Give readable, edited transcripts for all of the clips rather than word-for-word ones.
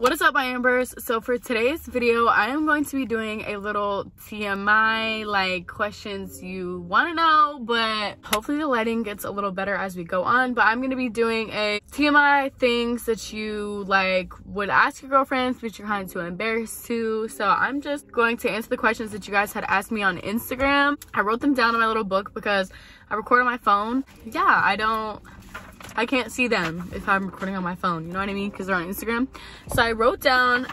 What is up, my Ambers? So for today's video, I am going to be doing a little TMI, like questions you want to know, but hopefully the lighting gets a little better as we go on. But I'm going to be doing a TMI things that you like would ask your girlfriends, but you're kind of too embarrassed to. So I'm just going to answer the questions that you guys had asked me on Instagram. I wrote them down in my little book because I record on my phone. Yeah, I can't see them if I'm recording on my phone, you know what I mean? Because they're on Instagram. So I wrote down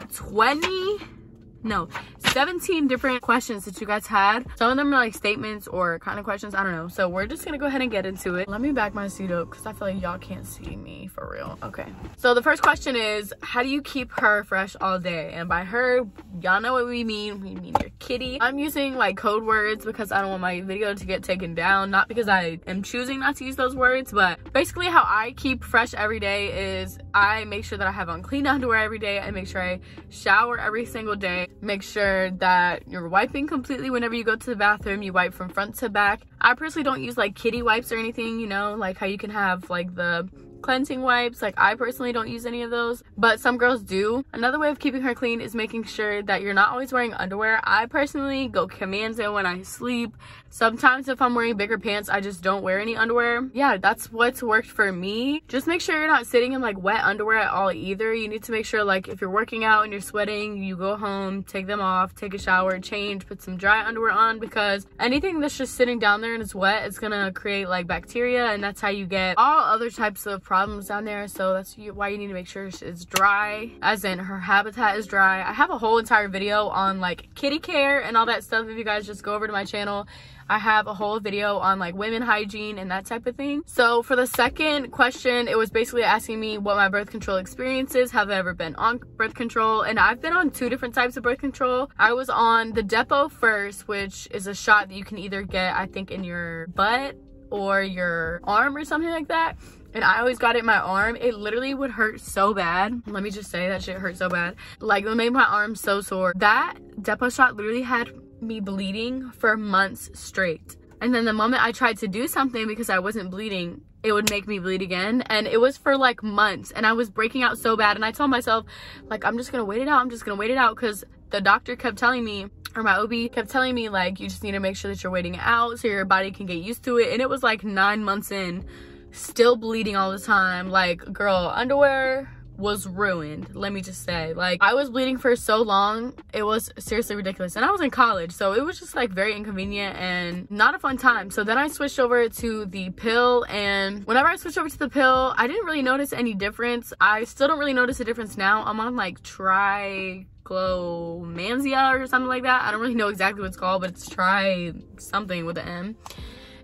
17 different questions that you guys had. Some of them are like statements or kind of questions, I don't know. So we're just gonna go ahead and get into it. Let me back my seat up because I feel like y'all can't see me for real. Okay, so the first question is, how do you keep her fresh all day? And by her, y'all know what we mean your kitty. I'm using like code words because I don't want my video to get taken down, not because I am choosing not to use those words, but basically how I keep fresh every day is I make sure that I have on clean underwear every day. I make sure I shower every single day. Make sure that you're wiping completely whenever you go to the bathroom. You wipe from front to back. I personally don't use like kitty wipes or anything, you know, like how you can have like the cleansing wipes. Like I personally don't use any of those, but some girls do. Another way of keeping her clean is making sure that you're not always wearing underwear. I personally go commando when I sleep. Sometimes if I'm wearing bigger pants, I just don't wear any underwear. Yeah, that's what's worked for me. Just make sure you're not sitting in like wet underwear at all either. You need to make sure like if you're working out and you're sweating, you go home, take them off, take a shower, change, put some dry underwear on, because anything that's just sitting down there and it's wet, it's gonna create like bacteria, and that's how you get all other types of problems down there. So that's why you need to make sure it's dry, as in her habitat is dry. I have a whole entire video on like kitty care and all that stuff. If you guys just go over to my channel, I have a whole video on like women hygiene and that type of thing. So for the second question, it was basically asking me what my birth control experience is. Have I ever been on birth control? And I've been on 2 different types of birth control. I was on the Depo first, which is a shot that you can either get, I think, in your butt or your arm or something like that. And I always got it in my arm. It literally would hurt so bad. Let me just say, that shit hurt so bad. Like, it made my arm so sore. That Depo shot literally had me bleeding for months straight. And then the moment I tried to do something because I wasn't bleeding, it would make me bleed again. And it was for like months, and I was breaking out so bad. And I told myself, like, I'm just gonna wait it out. I'm just gonna wait it out, because the doctor kept telling me, or my OB kept telling me, like, you just need to make sure that you're waiting it out so your body can get used to it. And it was like 9 months in, still bleeding all the time. Like, girl, underwear was ruined, let me just say. Like, I was bleeding for so long, it was seriously ridiculous. And I was in college, so it was just like very inconvenient and not a fun time. So then I switched over to the pill, and whenever I switched over to the pill, I didn't really notice any difference. I still don't really notice a difference now. I'm on like triglomanzia or something like that. I don't really know exactly what it's called, but it's try something with an M.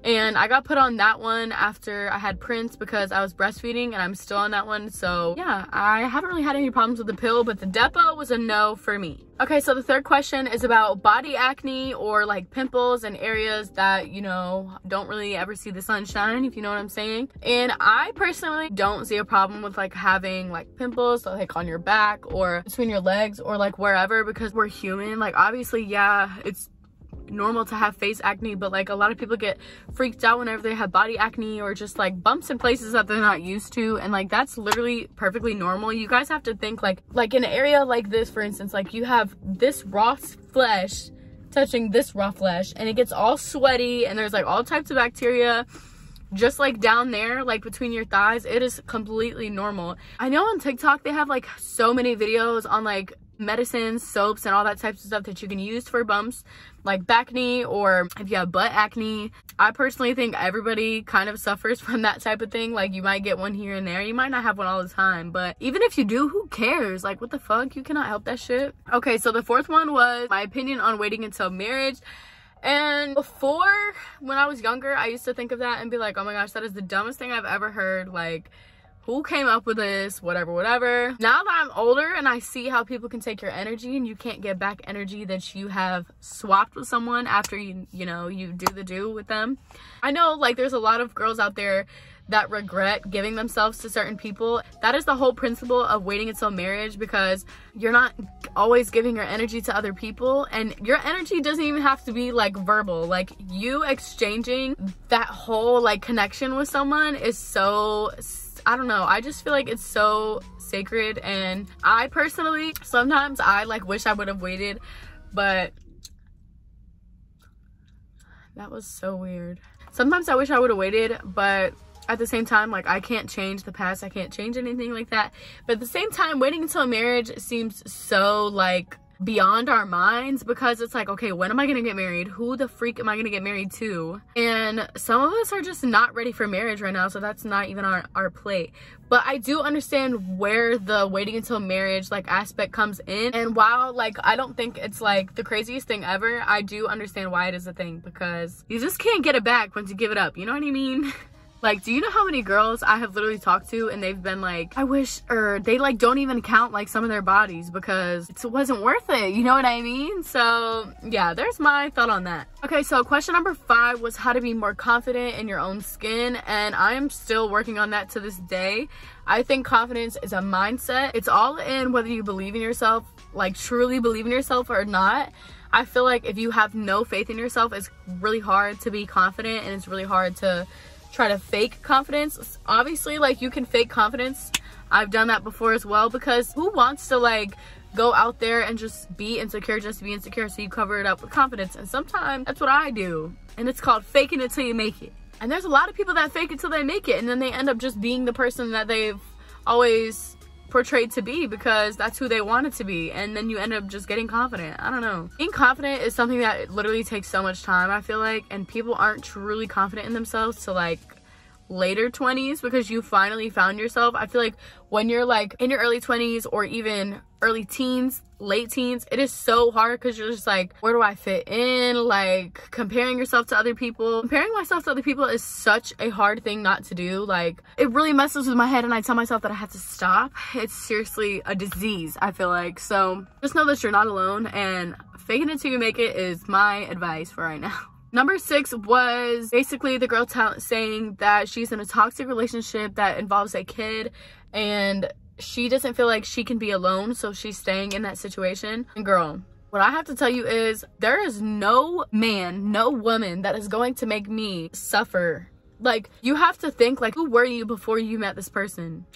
And I got put on that one after I had Prince because I was breastfeeding, and I'm still on that one. So yeah, I haven't really had any problems with the pill, but the Depo was a no for me. Okay, so the third question is about body acne or like pimples and areas that, you know, don't really ever see the sunshine, if you know what I'm saying. And I personally don't see a problem with like having like pimples like on your back or between your legs or like wherever, because we're human. Like, obviously, yeah, it's normal to have face acne, but like a lot of people get freaked out whenever they have body acne or just like bumps in places that they're not used to, and like that's literally perfectly normal. You guys have to think like in an area like this, for instance, like you have this raw flesh touching this raw flesh, and it gets all sweaty, and there's like all types of bacteria just like down there, like between your thighs. It is completely normal. I know on TikTok they have like so many videos on like medicines, soaps, and all that types of stuff that you can use for bumps like back acne, or if you have butt acne. I personally think everybody kind of suffers from that type of thing. Like, you might get one here and there, you might not have one all the time, but even if you do, who cares? Like, what the fuck, you cannot help that shit. Okay, so the fourth one was my opinion on waiting until marriage. And before, when I was younger, I used to think of that and be like, oh my gosh, that is the dumbest thing I've ever heard. Like, who came up with this? Whatever. Now that I'm older and I see how people can take your energy, and you can't get back energy that you have swapped with someone after you do the do with them. I know like there's a lot of girls out there that regret giving themselves to certain people. That is the whole principle of waiting until marriage, because you're not always giving your energy to other people, and your energy doesn't even have to be like verbal. Like, you exchanging that whole like connection with someone is so I don't know, I just feel like it's so sacred. And I personally, sometimes I like wish I would have waited, but that was so weird. Sometimes I wish I would have waited, but at the same time, like, I can't change the past, I can't change anything like that. But at the same time, waiting until marriage seems so like beyond our minds, because it's like, okay, when am I gonna get married? Who the freak am I gonna get married to? And some of us are just not ready for marriage right now, so that's not even our plate. But I do understand where the waiting until marriage like aspect comes in. And while like I don't think it's like the craziest thing ever, I do understand why it is a thing, because you just can't get it back once you give it up, you know what I mean? Like, do you know how many girls I have literally talked to and they've been like, I wish, or they like don't even count like some of their bodies because it wasn't worth it, you know what I mean? So yeah, there's my thought on that. Okay, so question number 5 was how to be more confident in your own skin, and I am still working on that to this day. I think confidence is a mindset. It's all in whether you believe in yourself, like truly believe in yourself or not. I feel like if you have no faith in yourself, it's really hard to be confident, and it's really hard to try to fake confidence. Obviously, like, you can fake confidence. I've done that before as well, because who wants to like go out there and just be insecure just to be insecure? So you cover it up with confidence, and sometimes that's what I do, and it's called faking it till you make it. And there's a lot of people that fake it till they make it, and then they end up just being the person that they've always portrayed to be because that's who they wanted to be, and then you end up just getting confident. I don't know, being confident is something that literally takes so much time, I feel like, and people aren't truly confident in themselves till like later 20s, because you finally found yourself. I feel like when you're like in your early 20s or even early teens, late teens, it is so hard because you're just like, where do I fit in? Like, comparing yourself to other people. Comparing myself to other people is such a hard thing not to do. Like, it really messes with my head, and I tell myself that I have to stop. It's seriously a disease, I feel like. So just know that you're not alone, and faking it till you make it is my advice for right now. Number 6 was basically the girl saying that she's in a toxic relationship that involves a kid, and she doesn't feel like she can be alone, so she's staying in that situation. And girl, what I have to tell you is there is no man, no woman that is going to make me suffer. Like, you have to think, like, who were you before you met this person?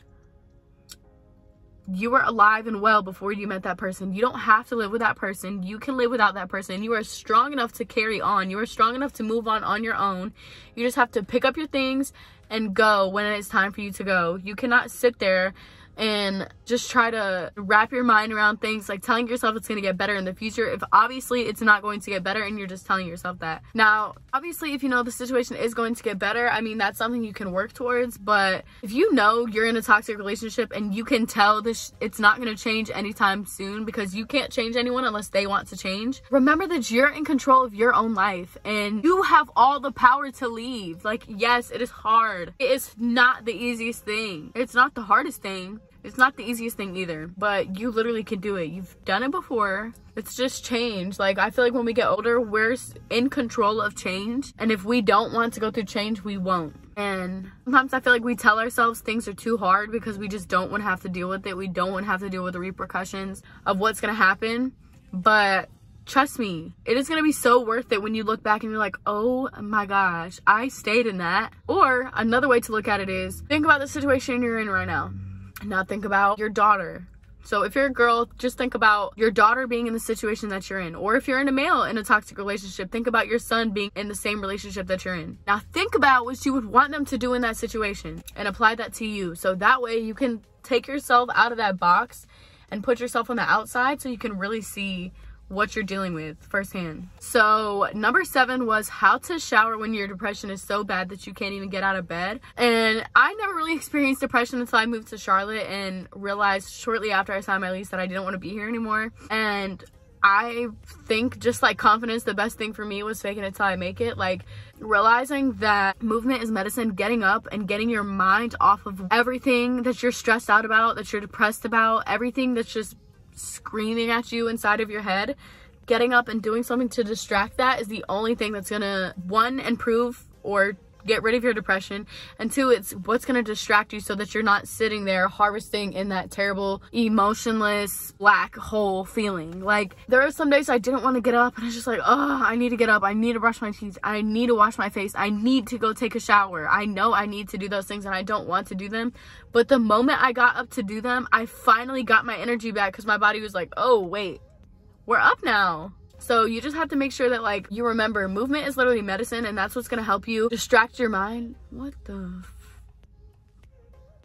You were alive and well before you met that person. You don't have to live with that person. You can live without that person. You are strong enough to carry on. You are strong enough to move on your own. You just have to pick up your things and go when it's time for you to go. You cannot sit there and just try to wrap your mind around things like telling yourself it's going to get better in the future if obviously it's not going to get better, and you're just telling yourself that. Now, obviously, if you know the situation is going to get better, I mean, that's something you can work towards. But if you know you're in a toxic relationship and you can tell this it's not going to change anytime soon, because you can't change anyone unless they want to change, remember that you're in control of your own life and you have all the power to leave. Like, yes, it is hard. It is not the easiest thing. It's not the hardest thing. It's not the easiest thing either, but you literally can do it. You've done it before. It's just change. Like, I feel like when we get older, we're in control of change. And if we don't want to go through change, we won't. And sometimes I feel like we tell ourselves things are too hard because we just don't want to have to deal with it. We don't want to have to deal with the repercussions of what's going to happen. But trust me, it is going to be so worth it when you look back and you're like, oh my gosh, I stayed in that. Or another way to look at it is, think about the situation you're in right now. Now think about your daughter. So if you're a girl, just think about your daughter being in the situation that you're in. Or if you're in a male in a toxic relationship, think about your son being in the same relationship that you're in. Now think about what you would want them to do in that situation and apply that to you. So that way you can take yourself out of that box and put yourself on the outside so you can really see what you're dealing with firsthand. So number 7 was how to shower when your depression is so bad that you can't even get out of bed. And I never really experienced depression until I moved to Charlotte and realized shortly after I signed my lease that I didn't want to be here anymore. And I think just like confidence, the best thing for me was faking it till I make it. Like, realizing that movement is medicine, getting up and getting your mind off of everything that you're stressed out about, that you're depressed about, everything that's just screaming at you inside of your head. Getting up and doing something to distract that is the only thing that's gonna, one, improve or get rid of your depression, and 2, it's what's going to distract you so that you're not sitting there harvesting in that terrible, emotionless, black hole feeling. Like, there are some days I didn't want to get up, and I was just like, oh, I need to get up, I need to brush my teeth, I need to wash my face, I need to go take a shower. I know I need to do those things and I don't want to do them, but the moment I got up to do them, I finally got my energy back because my body was like, oh wait, we're up now. So you just have to make sure that, like, you remember movement is literally medicine, and that's what's going to help you distract your mind. What the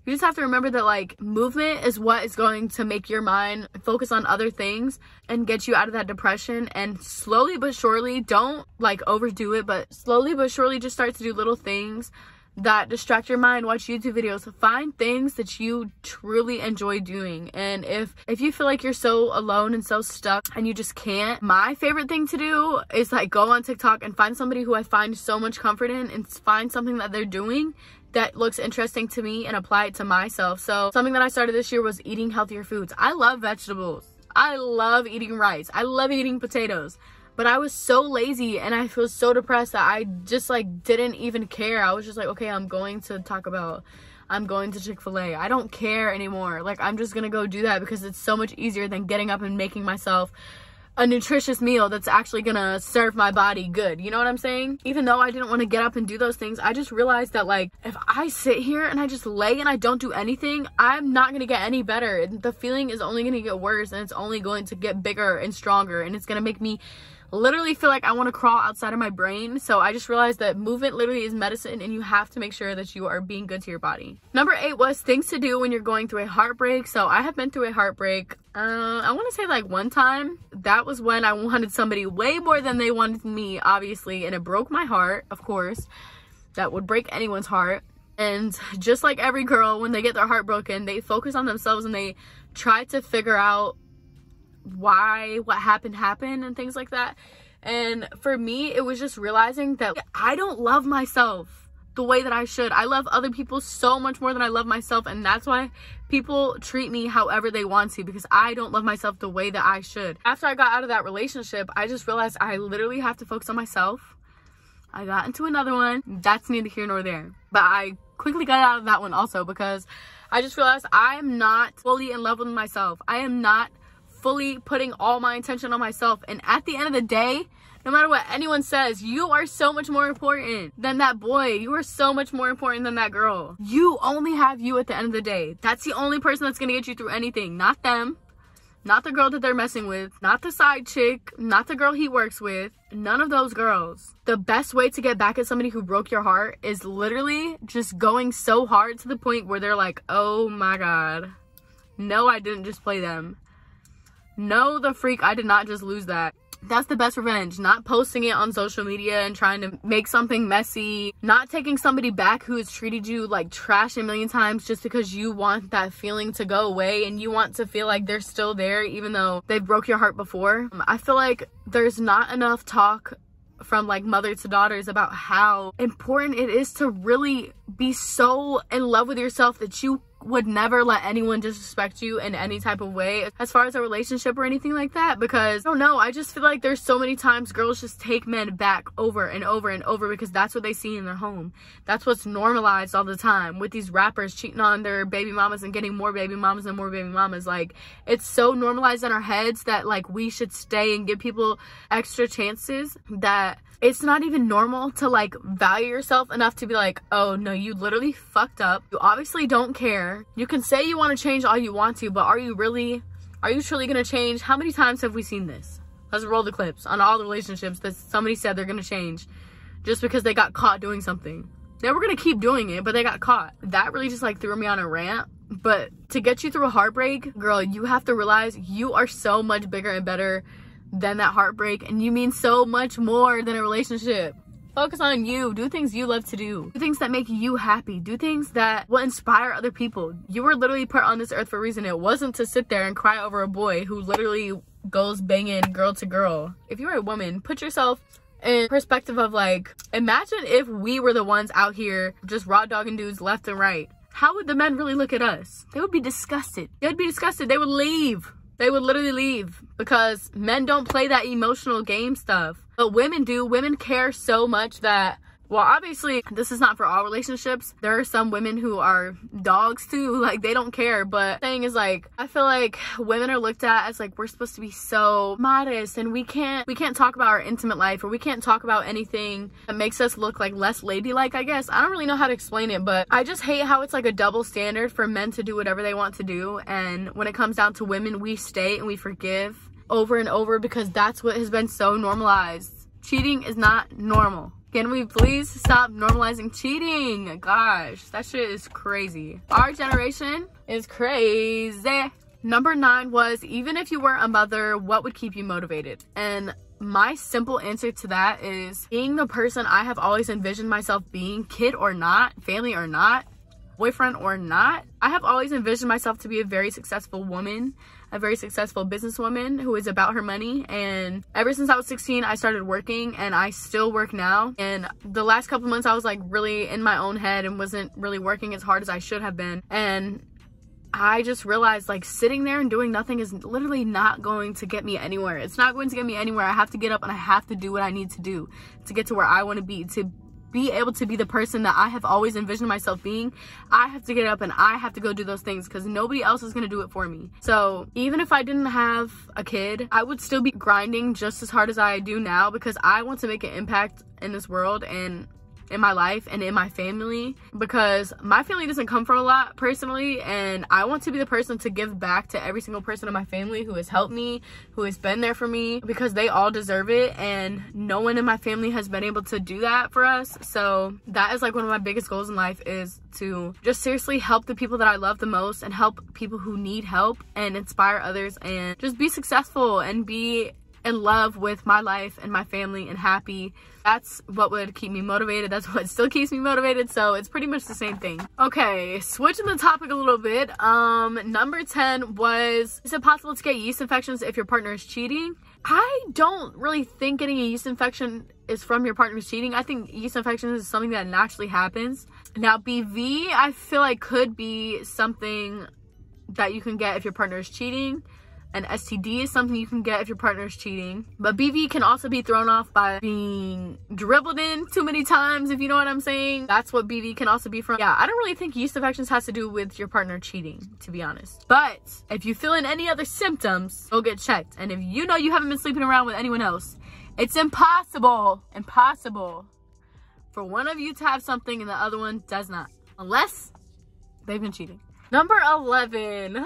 You just have to remember that, like, movement is what is going to make your mind focus on other things and get you out of that depression. And slowly but surely, don't, like, overdo it, but slowly but surely just start to do little things that distract your mind. Watch YouTube videos, find things that you truly enjoy doing. And if you feel like you're so alone and so stuck and you just can't, my favorite thing to do is, like, go on TikTok and find somebody who I find so much comfort in and find something that they're doing that looks interesting to me and apply it to myself. So something that I started this year was eating healthier foods. I love vegetables, I love eating rice, I love eating potatoes, but I was so lazy and I was so depressed that I just, like, didn't even care. I was just like, okay, I'm going to Taco Bell, I'm going to Chick-fil-A, I don't care anymore. Like, I'm just gonna go do that because it's so much easier than getting up and making myself a nutritious meal that's actually gonna serve my body good. You know what I'm saying? Even though I didn't want to get up and do those things, I just realized that, like, if I sit here and I just lay and I don't do anything, I'm not gonna get any better. The feeling is only gonna get worse, and it's only going to get bigger and stronger, and it's gonna make me literally feel like I want to crawl outside of my brain. So I just realized that movement literally is medicine, and you have to make sure that you are being good to your body. Number 8 was things to do when you're going through a heartbreak. So I have been through a heartbreak, I want to say, like, one time. That was when I wanted somebody way more than they wanted me, obviously, and it broke my heart. Of course, that would break anyone's heart. And just like every girl, when they get their heart broken, they focus on themselves and they try to figure out why what happened and things like that. And for me, it was just realizing that I don't love myself the way that I should. I love other people so much more than I love myself, and that's why people treat me however they want to, because I don't love myself the way that I should. After I got out of that relationship, I just realized I literally have to focus on myself. I got into another one, that's neither here nor there, but I quickly got out of that one also because I just realized I am not fully in love with myself. I am not fully putting all my attention on myself, and at the end of the day, no matter what anyone says, you are so much more important than that boy. You are so much more important than that girl. You only have you at the end of the day. That's the only person that's gonna get you through anything. Not them, not the girl that they're messing with, not the side chick, not the girl he works with, none of those girls. The best way to get back at somebody who broke your heart is literally just going so hard to the point where they're like, oh my god, no, I didn't just play them. No, the freak, I did not just lose that. That's the best revenge. Not posting it on social media and trying to make something messy. Not taking somebody back who has treated you like trash a million times just because you want that feeling to go away and you want to feel like they're still there even though they broke your heart before. I feel like there's not enough talk from, like, mother to daughters about how important it is to really be so in love with yourself that you would never let anyone disrespect you in any type of way as far as a relationship or anything like that. Because I don't know, I just feel like there's so many times girls just take men back over and over and over because that's what they see in their home. That's what's normalized all the time with these rappers cheating on their baby mamas and getting more baby mamas and more baby mamas. Like, it's so normalized in our heads that, like, we should stay and give people extra chances that it's not even normal to, like, value yourself enough to be like, oh no, you literally fucked up. You obviously don't care. You can say you want to change all you want to, but are you truly gonna change? How many times have we seen this? Let's roll the clips on all the relationships that somebody said they're gonna change just because they got caught doing something. They were gonna keep doing it, but they got caught. That really just, like, threw me on a rant. But to get you through a heartbreak, girl, you have to realize you are so much bigger and better than that heartbreak, and you mean so much more than a relationship. Focus on you. Do things you love to do. Do things that make you happy. Do things that will inspire other people. You were literally put on this earth for a reason. It wasn't to sit there and cry over a boy who literally goes banging girl to girl. If you're a woman, put yourself in perspective of, like, imagine if we were the ones out here just raw dogging dudes left and right. How would the men really look at us? They would be disgusted. They would be disgusted. They would leave. They would literally leave because men don't play that emotional game stuff. But women do. Women care so much that well, obviously this is not for all relationships. There are some women who are dogs too, like they don't care. But the thing is, like, I feel like women are looked at as like we're supposed to be so modest, and we can't talk about our intimate life, or we can't talk about anything that makes us look like less ladylike, I guess. I don't really know how to explain it, but I just hate how it's like a double standard for men to do whatever they want to do, and when it comes down to women, we stay and we forgive over and over because that's what has been so normalized. Cheating is not normal. Can we please stop normalizing cheating? Gosh, that shit is crazy. Our generation is crazy. Number 9 was, even if you weren't a mother, what would keep you motivated? And my simple answer to that is being the person I have always envisioned myself being, kid or not, family or not, boyfriend or not. I have always envisioned myself to be a very successful woman, a very successful businesswoman who is about her money. And ever since I was 16, I started working, and I still work now. And the last couple months I was like really in my own head and wasn't really working as hard as I should have been. And I just realized, like, sitting there and doing nothing is literally not going to get me anywhere. It's not going to get me anywhere. I have to get up and I have to do what I need to do to get to where I want to be able to be the person that I have always envisioned myself being. I have to get up and I have to go do those things because nobody else is going to do it for me. So even if I didn't have a kid, I would still be grinding just as hard as I do now because I want to make an impact in this world and in my life and in my family, because my family doesn't come from a lot personally, and I want to be the person to give back to every single person in my family who has helped me, who has been there for me, because they all deserve it, and no one in my family has been able to do that for us. So that is like one of my biggest goals in life, is to just seriously help the people that I love the most and help people who need help and inspire others and just be successful and be in love with my life and my family and happy. That's what would keep me motivated. That's what still keeps me motivated. So it's pretty much the same thing. Okay, switching the topic a little bit. Number 10 was, is it possible to get yeast infections if your partner is cheating? I don't really think getting a yeast infection is from your partner's cheating. I think yeast infections is something that naturally happens. Now BV, I feel like could be something that you can get if your partner is cheating. An STD is something you can get if your partner is cheating. But BV can also be thrown off by being dribbled in too many times, if you know what I'm saying. That's what BV can also be from. Yeah, I don't really think yeast infections has to do with your partner cheating, to be honest. But if you feel any other symptoms, go get checked. And if you know you haven't been sleeping around with anyone else, it's impossible for one of you to have something and the other one does not. Unless they've been cheating. Number 11.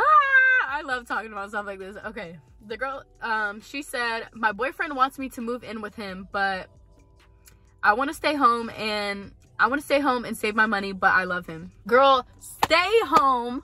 I love talking about stuff like this. Okay, the girl, she said, my boyfriend wants me to move in with him, but I want to stay home and save my money, but I love him. Girl, stay home,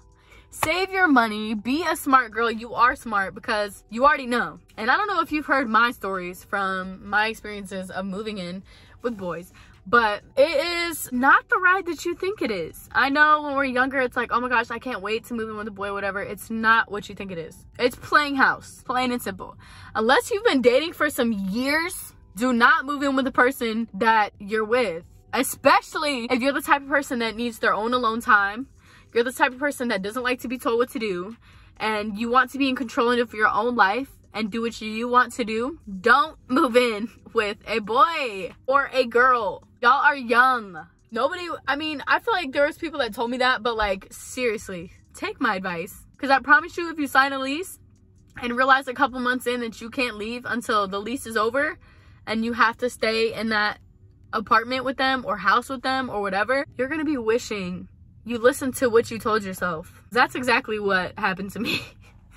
save your money, be a smart girl. You are smart because you already know. And I don't know if you've heard my stories from my experiences of moving in with boys, but it is not the ride that you think it is. I know when we're younger, it's like, oh my gosh, I can't wait to move in with a boy, whatever. It's not what you think it is. It's playing house, plain and simple. Unless you've been dating for some years, do not move in with the person that you're with. Especially if you're the type of person that needs their own alone time. You're the type of person that doesn't like to be told what to do, and you want to be in control of your own life and do what you want to do. Don't move in with a boy or a girl. Y'all are young. Nobody, I mean, I feel like there was people that told me that, but like, seriously, take my advice. Because I promise you, if you sign a lease and realize a couple months in that you can't leave until the lease is over and you have to stay in that apartment with them or house with them or whatever, you're going to be wishing you listened to what you told yourself. That's exactly what happened to me.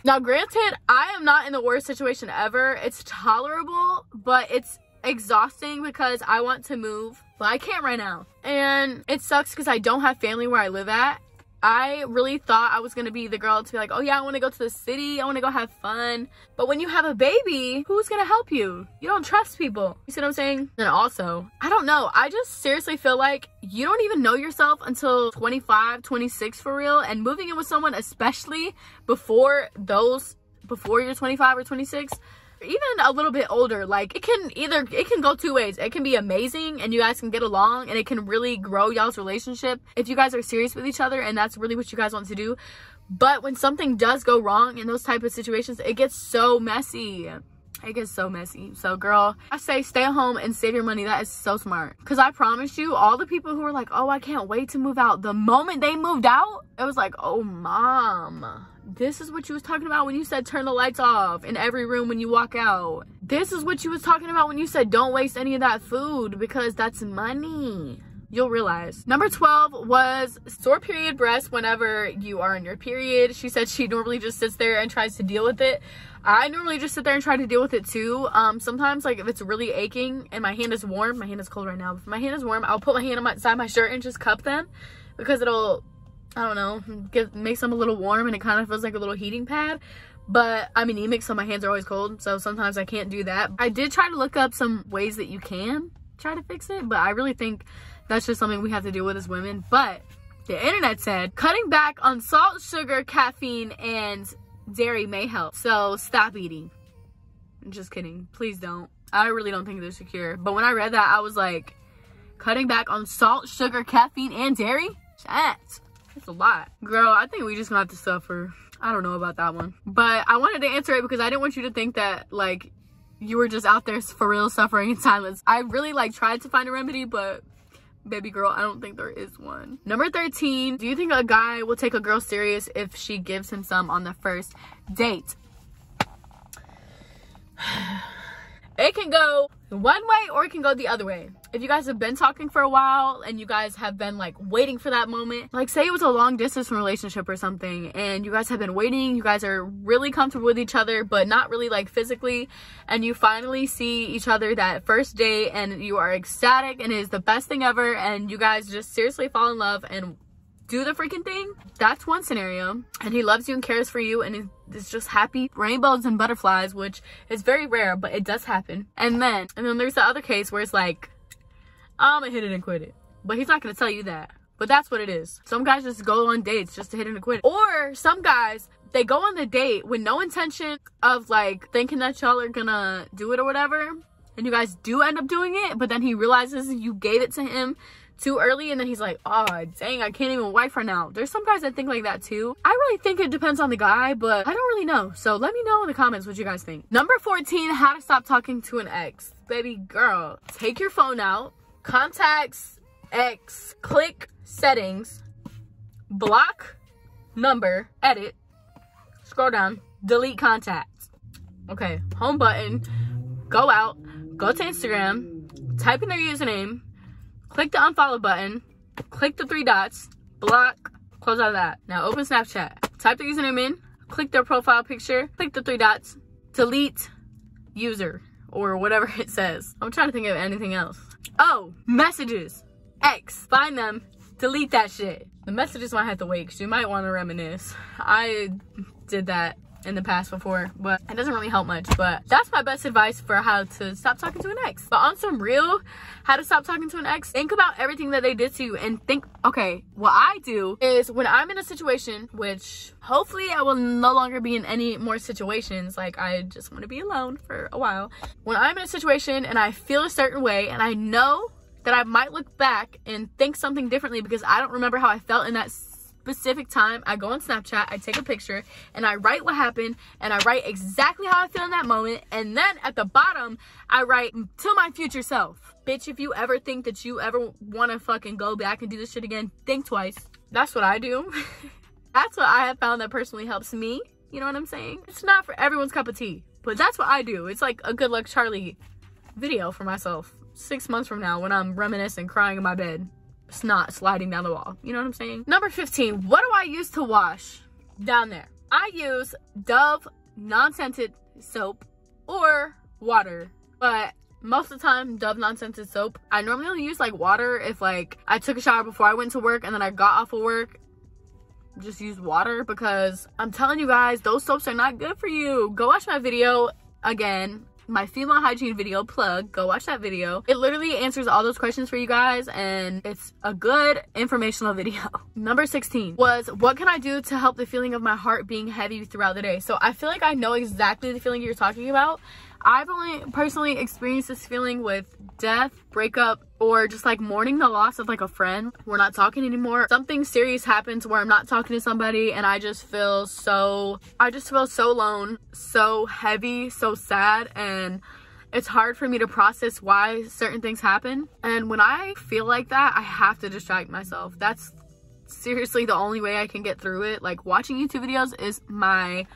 Now, granted, I am not in the worst situation ever. It's tolerable, but it's exhausting because I want to move, but I can't right now. And it sucks because I don't have family where I live at. I really thought I was going to be the girl to be like, oh yeah, I want to go to the city. I want to go have fun. But when you have a baby, who's going to help you? You don't trust people. You see what I'm saying? And also, I don't know. I just seriously feel like you don't even know yourself until 25, 26 for real. And moving in with someone, especially before you're 25 or 26, even a little bit older, like it can go two ways. It can be amazing and you guys can get along and it can really grow y'all's relationship if you guys are serious with each other and that's really what you guys want to do. But when something does go wrong in those type of situations, it gets so messy. It gets so messy. So girl, I say stay at home and save your money. That is so smart. Because I promise you, all the people who were like, oh, I can't wait to move out, the moment they moved out, it was like, oh, mom, this is what you was talking about when you said turn the lights off in every room when you walk out. This is what you was talking about when you said don't waste any of that food because that's money. You'll realize. Number 12 was sore period breasts whenever you are on your period. She said she normally just sits there and tries to deal with it. I normally just sit there and try to deal with it too. Sometimes, like, if it's really aching and my hand is warm, my hand is cold right now, but if my hand is warm, I'll put my hand inside my shirt and just cup them because it'll, I don't know, makes them a little warm and it kind of feels like a little heating pad. But I'm anemic, so my hands are always cold, so sometimes I can't do that. I did try to look up some ways that you can try to fix it, but I really think that's just something we have to deal with as women. But the internet said cutting back on salt, sugar, caffeine, and dairy may help. So stop eating. I'm just kidding. Please don't. I really don't think they're secure. But when I read that, I was like, cutting back on salt, sugar, caffeine, and dairy? That's a lot. Girl, I think we just gonna have to suffer. I don't know about that one. But I wanted to answer it because I didn't want you to think that, like, you were just out there for real suffering in silence. I really, like, tried to find a remedy, but baby girl, I don't think there is one. Number 13, do you think a guy will take a girl serious if she gives him some on the first date? It can go one way or it can go the other way. If you guys have been talking for a while and you guys have been like waiting for that moment, like say it was a long distance relationship or something and you guys have been waiting, you guys are really comfortable with each other but not really like physically, and you finally see each other that first date and you are ecstatic and it is the best thing ever and you guys just seriously fall in love and do the freaking thing. That's one scenario, and he loves you and cares for you and is just happy rainbows and butterflies, which is very rare but it does happen. And then there's the other case where it's like, I'm gonna hit it and quit it, but he's not gonna tell you that, but that's what it is. Some guys just go on dates just to hit it and quit it, or some guys, they go on the date with no intention of like thinking that y'all are gonna do it or whatever, and you guys do end up doing it, but then he realizes you gave it to him too early and then he's like, oh dang, I can't even wife her now. There's some guys that think like that too. I really think it depends on the guy, but I don't really know, so let me know in the comments what you guys think. Number 14, how to stop talking to an ex. Baby girl, take your phone out, contacts, ex, click settings, block number, edit, scroll down, delete contacts. Okay, home button, go out, go to Instagram, type in their username, click the unfollow button, click the 3 dots, block, close out of that. Now open Snapchat, type the username in, click their profile picture, click the 3 dots, delete user, or whatever it says. I'm trying to think of anything else. Oh, messages, X, find them, delete that shit. The messages might have to wait because you might want to reminisce. I did that in the past before, but it doesn't really help much. But that's my best advice for how to stop talking to an ex. But on some real how to stop talking to an ex, think about everything that they did to you and think, okay, what I do is when I'm in a situation, which hopefully I will no longer be in any more situations, like I just want to be alone for a while. When I'm in a situation and I feel a certain way and I know that I might look back and think something differently because I don't remember how I felt in that specific time, I go on Snapchat, I take a picture, and I write what happened, and I write exactly how I feel in that moment, and then at the bottom, I write, to my future self. Bitch, if you ever think that you ever want to fucking go back and do this shit again, think twice. That's what I do. That's what I have found that personally helps me. You know what I'm saying? It's not for everyone's cup of tea, but that's what I do. It's like a Good Luck Charlie video for myself 6 months from now when I'm reminiscing, crying in my bed. It's not sliding down the wall. You know what I'm saying? Number 15, what do I use to wash? Down there. I use Dove non-scented soap or water, but most of the time Dove non-scented soap. I normally only use like water if like I took a shower before I went to work and then I got off of work. Just use water because I'm telling you guys, those soaps are not good for you. Go watch my video again, my female hygiene video plug. Go watch that video. It literally answers all those questions for you guys and it's a good informational video. Number 16 was, what can I do to help the feeling of my heart being heavy throughout the day? So I feel like I know exactly the feeling you're talking about. I've only personally experienced this feeling with death, breakup, or just like mourning the loss of like a friend. We're not talking anymore. Something serious happens where I'm not talking to somebody and I just feel so alone, so heavy, so sad, and it's hard for me to process why certain things happen. And when I feel like that, I have to distract myself. That's seriously the only way I can get through it. Like, watching YouTube videos is my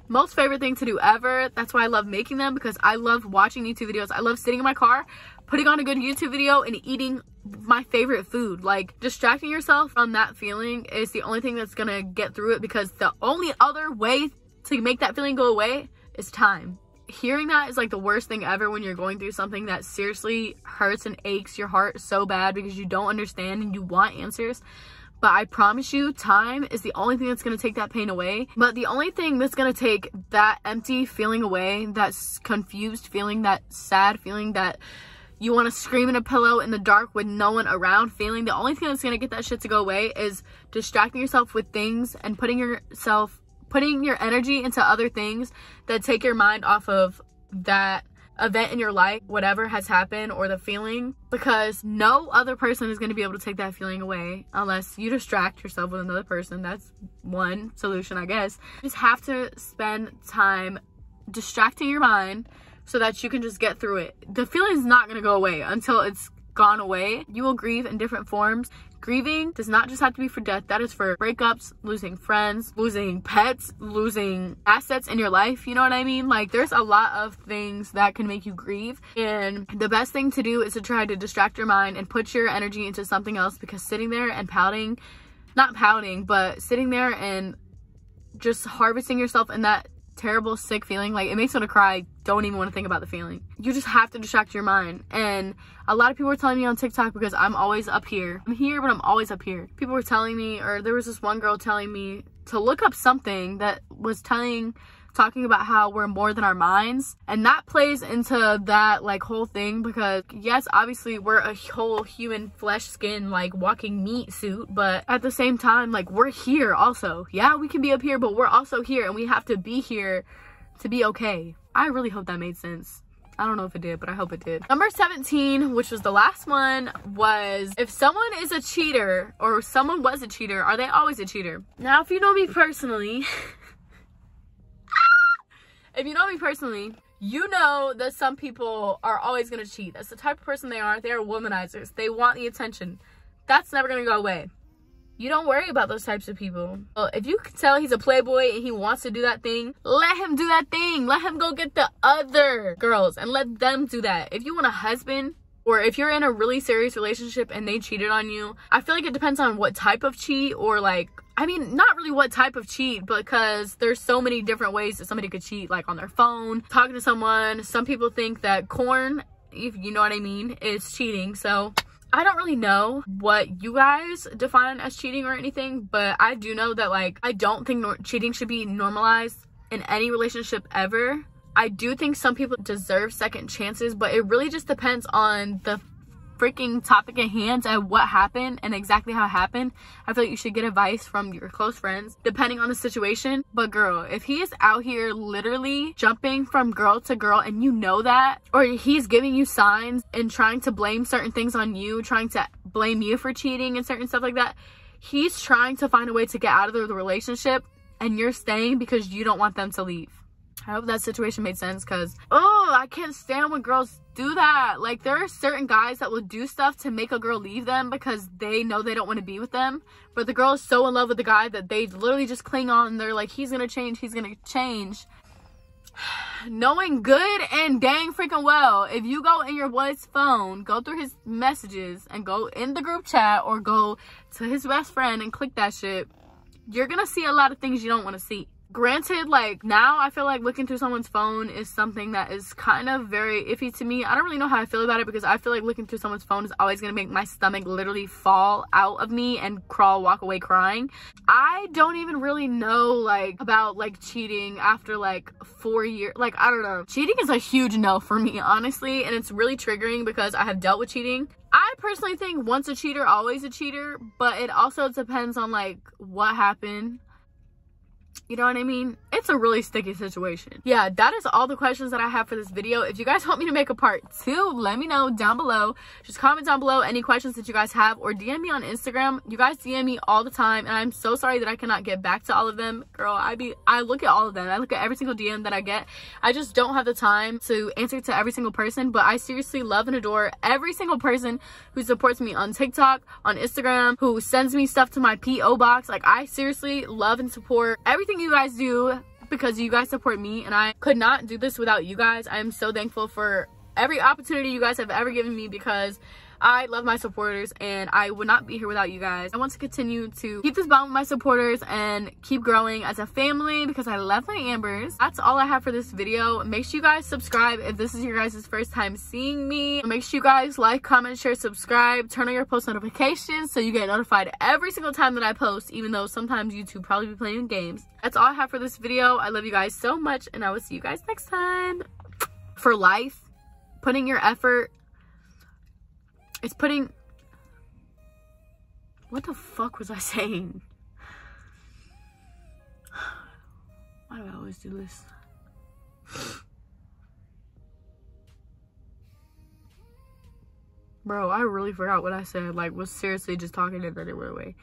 most favorite thing to do ever. That's why I love making them, because I love watching YouTube videos. I love sitting in my car, putting on a good YouTube video and eating my favorite food. Like, distracting yourself from that feeling is the only thing that's gonna get through it, because the only other way to make that feeling go away is time. Hearing that is like the worst thing ever when you're going through something that seriously hurts and aches your heart so bad because you don't understand and you want answers. But I promise you, time is the only thing that's going to take that pain away. But the only thing that's going to take that empty feeling away, that confused feeling, that sad feeling, that you want to scream in a pillow in the dark with no one around feeling, the only thing that's going to get that shit to go away is distracting yourself with things and putting your energy into other things that take your mind off of that event in your life, whatever has happened, or the feeling, because no other person is going to be able to take that feeling away unless you distract yourself with another person. That's one solution, I guess. You just have to spend time distracting your mind so that you can just get through it. The feeling is not going to go away until it's gone away. You will grieve in different forms. Grieving does not just have to be for death. That is for breakups, losing friends, losing pets, losing assets in your life. You know what I mean? Like, there's a lot of things that can make you grieve. And the best thing to do is to try to distract your mind and put your energy into something else, because sitting there and not pouting, but sitting there and just harvesting yourself in that terrible, sick feeling, like, it makes me want to cry. Don't even want to think about the feeling. You just have to distract your mind. And a lot of people were telling me on TikTok, because I'm always up here. I'm here, but I'm always up here. People were telling me, or there was this one girl telling me to look up something that was talking about how we're more than our minds. And that plays into that like whole thing, because yes, obviously we're a whole human flesh skin, like walking meat suit, but at the same time, like, we're here also. Yeah, we can be up here, but we're also here, and we have to be here to be okay. I really hope that made sense. I don't know if it did, but I hope it did. Number 17, which was the last one, was if someone is a cheater, or someone was a cheater, are they always a cheater? Now, if you know me personally, you know that some people are always going to cheat. That's the type of person they are. They are womanizers. They want the attention. That's never going to go away. You don't worry about those types of people. Well, if you can tell he's a playboy and he wants to do that thing, let him do that thing. Let him go get the other girls and let them do that. If you want a husband, or if you're in a really serious relationship and they cheated on you, I feel like it depends on what type of cheat, or like, I mean, not really what type of cheat, because there's so many different ways that somebody could cheat, like on their phone, talking to someone. Some people think that corn, if you know what I mean, is cheating. So I don't really know what you guys define as cheating or anything, but I do know that, like, I don't think cheating should be normalized in any relationship ever. I do think some people deserve second chances, but it really just depends on the freaking topic at hand and what happened and exactly how it happened. I feel like you should get advice from your close friends depending on the situation. But girl, if he is out here literally jumping from girl to girl and you know that, or he's giving you signs and trying to blame certain things on you, trying to blame you for cheating and certain stuff like that, he's trying to find a way to get out of the relationship, and you're staying because you don't want them to leave. I hope that situation made sense, because I can't stand when girls do that. Like, there are certain guys that will do stuff to make a girl leave them because they know they don't want to be with them, but the girl is so in love with the guy that they literally just cling on. They're like, he's gonna change, he's gonna change. Knowing good and dang freaking well, if you go in your boy's phone, go through his messages and go in the group chat or go to his best friend and click that shit, you're gonna see a lot of things you don't want to see. Granted, like, now I feel like looking through someone's phone is something that is kind of very iffy to me. I don't really know how I feel about it, because I feel like looking through someone's phone is always going to make my stomach literally fall out of me and walk away crying. I don't even really know, like, about, like, cheating after, like, 4 years. Like, I don't know. Cheating is a huge no for me, honestly, and it's really triggering because I have dealt with cheating. I personally think once a cheater, always a cheater, but it also depends on, like, what happened. You know what I mean? It's a really sticky situation. Yeah, that is all the questions that I have for this video. If you guys want me to make a part 2, let me know down below. Just comment down below any questions that you guys have, or DM me on Instagram. You guys DM me all the time, and I'm so sorry that I cannot get back to all of them. Girl, I look at all of them. I look at every single DM that I get. I just don't have the time to answer to every single person, but I seriously love and adore every single person who supports me on TikTok, on Instagram, who sends me stuff to my P.O. box. Like, I seriously love and support everything you guys do, because you guys support me, and I could not do this without you guys. I am so thankful for every opportunity you guys have ever given me, because I love my supporters and I would not be here without you guys. I want to continue to keep this bond with my supporters and keep growing as a family, because I love my Ambers. That's all I have for this video. Make sure you guys subscribe if this is your guys' first time seeing me. Make sure you guys like, comment, share, subscribe, turn on your post notifications so you get notified every single time that I post, even though sometimes YouTube probably be playing games. That's all I have for this video. I love you guys so much, and I will see you guys next time. For life, putting your effort, it's putting... What the fuck was I saying? Why do I always do this? Bro, I really forgot what I said. Like, was seriously just talking in a different way.